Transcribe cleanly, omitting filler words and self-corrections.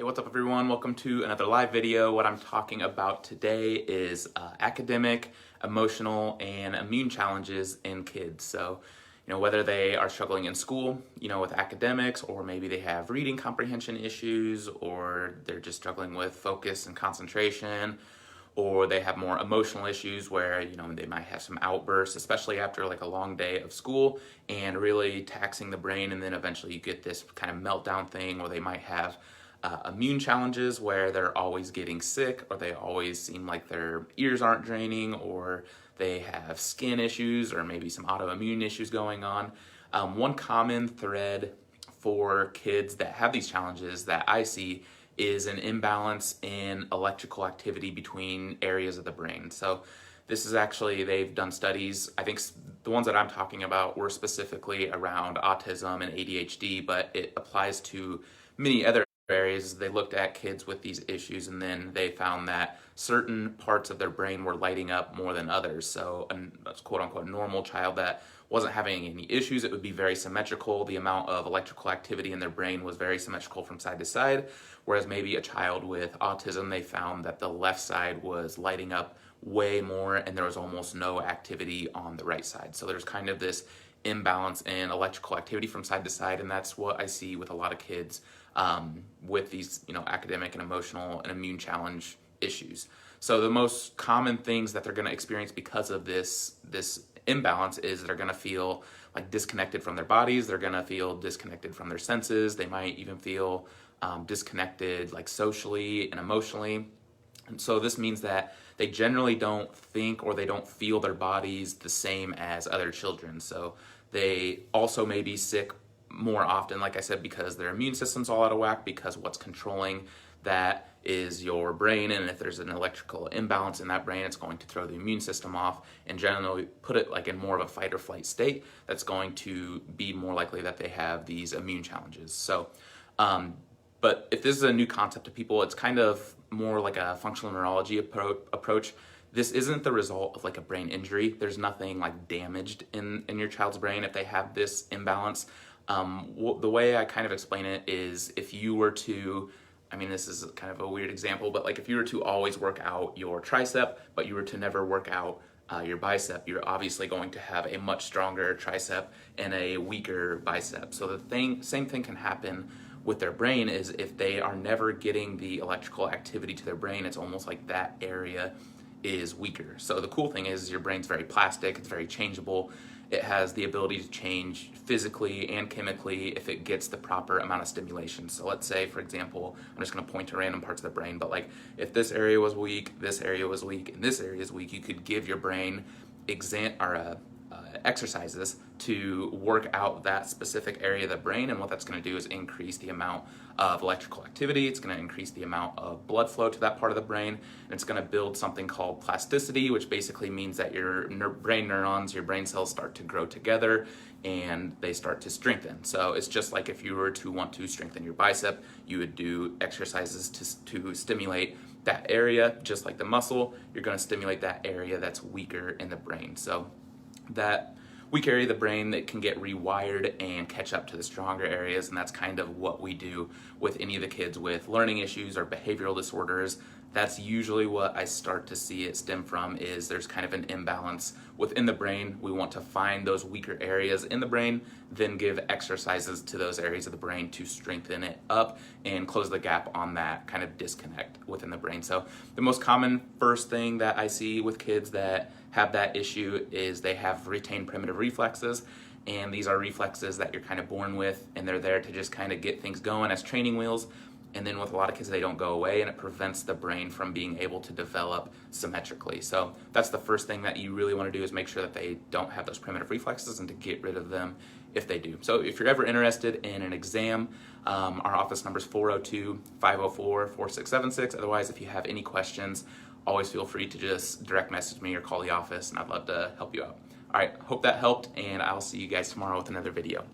Hey, what's up everyone? Welcome to another live video. What I'm talking about today is academic, emotional, and immune challenges in kids. So, whether they are struggling in school, with academics, or maybe they have reading comprehension issues, or they're just struggling with focus and concentration, or they have more emotional issues where, they might have some outbursts, especially after like a long day of school and really taxing the brain. And then eventually you get this kind of meltdown thing where they might have immune challenges where they're always getting sick, or they always seem like their ears aren't draining, or they have skin issues or maybe some autoimmune issues going on. One common thread for kids that have these challenges that I see is an imbalance in electrical activity between areas of the brain. So this is actually, they've done studies, I think the ones that I'm talking about were specifically around autism and ADHD, but it applies to many other areas. They looked at kids with these issues, and then they found that certain parts of their brain were lighting up more than others. So a quote-unquote normal child that wasn't having any issues, it would be very symmetrical. The amount of electrical activity in their brain was very symmetrical from side to side, whereas maybe a child with autism, they found that the left side was lighting up way more and there was almost no activity on the right side. So there's kind of this imbalance in electrical activity from side to side, and that's what I see with a lot of kids with these academic and emotional and immune challenge issues. So the most common things that they're going to experience because of this imbalance is they're going to feel like disconnected from their bodies, they're going to feel disconnected from their senses, they might even feel disconnected like socially and emotionally. And so this means that they generally don't think or they don't feel their bodies the same as other children. So they also may be sick more often, like I said, because their immune system's all out of whack, because what's controlling that is your brain, and if there's an electrical imbalance in that brain, it's going to throw the immune system off and generally put it like in more of a fight or flight state. That's going to be more likely that they have these immune challenges. So but if this is a new concept to people, it's kind of more like a functional neurology approach. This isn't the result of like a brain injury. There's nothing like damaged in your child's brain if they have this imbalance. The way I kind of explain it is, if you were to, this is kind of a weird example, but like if you were to always work out your tricep, but you were to never work out your bicep, you're obviously going to have a much stronger tricep and a weaker bicep. So same thing can happen with their brain. Is if they are never getting the electrical activity to their brain, it's almost like that area is weaker. So the cool thing is your brain's very plastic, it's very changeable. It has the ability to change physically and chemically if it gets the proper amount of stimulation. So let's say, for example, I'm just going to point to random parts of the brain, but like if this area was weak, this area was weak, and this area is weak, you could give your brain exercises to work out that specific area of the brain, and what that's going to do is increase the amount of electrical activity. It's going to increase the amount of blood flow to that part of the brain, and it's going to build something called plasticity, which basically means that your brain neurons, your brain cells start to grow together and they start to strengthen. So it's just like if you were to want to strengthen your bicep, you would do exercises to stimulate that area. Just like the muscle, you're going to stimulate that area that's weaker in the brain. So that weak area of the brain that can get rewired and catch up to the stronger areas, and that's kind of what we do with any of the kids with learning issues or behavioral disorders. That's usually what I start to see it stem from, is there's kind of an imbalance within the brain. We want to find those weaker areas in the brain, then give exercises to those areas of the brain to strengthen it up and close the gap on that kind of disconnect within the brain. So the most common first thing that I see with kids that have that issue is they have retained primitive reflexes. And these are reflexes that you're kind of born with, and they're there to just kind of get things going as training wheels. And then with a lot of kids, they don't go away, and it prevents the brain from being able to develop symmetrically. So that's the first thing that you really want to do, is make sure that they don't have those primitive reflexes and to get rid of them if they do. So if you're ever interested in an exam, our office number is 402-504-4676. Otherwise, if you have any questions, always feel free to just direct message me or call the office, and I'd love to help you out. All right, hope that helped, and I'll see you guys tomorrow with another video.